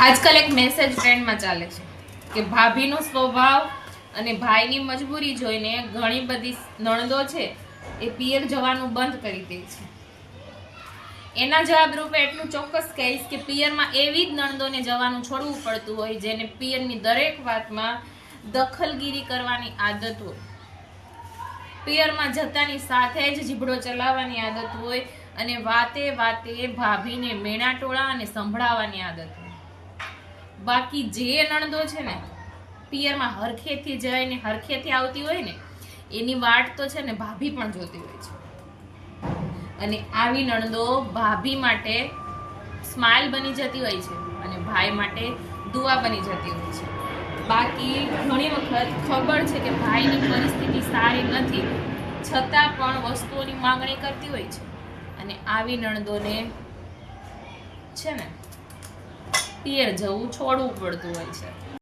આજકાલ એક મેસેજ ટ્રેન્ડમાં ચાલે છે કે ભાભીનો સ્વભાવ અને ભાઈની મજબૂરી જોઈને ઘણી બધી નણંદો છે એ પિયર જવાનું બંધ કરી દે છે. એના જવાબ રૂપે એટલું ચોક્કસ કહીશ કે પિયરમાં એવી જ નણંદોને જવાનું છોડવું પડતું હોય જેને પિયરની દરેક વાતમાં દખલગીરી કરવાની આદત હોય, પિયરમાં જતાની સાથે જ જીભડો ચલાવવાની આદત હોય અને વાતે વાતે ભાભીને મેણા ટોળા અને સંભળાવવાની આદત હોય. બાકી જે નણંદો છે ને પિયરમાં હરખેથી જઈને હરખેથી આવતી હોય ને એની વાટ તો છે ને ભાભી પણ જોતી હોય છે. અને આવી નણંદો ભાભી માટે સ્માઇલ બની જતી હોય છે અને ભાઈ માટે દુઆ બની જતી હોય છે. બાકી ઘણી વખત ખબર છે કે ભાઈની પરિસ્થિતિ સારી નથી છતાં પણ વસ્તુઓની માંગણી કરતી હોય છે અને આવી નણંદોને છે ને પિયર જવું છોડવું પડતું હોય છે.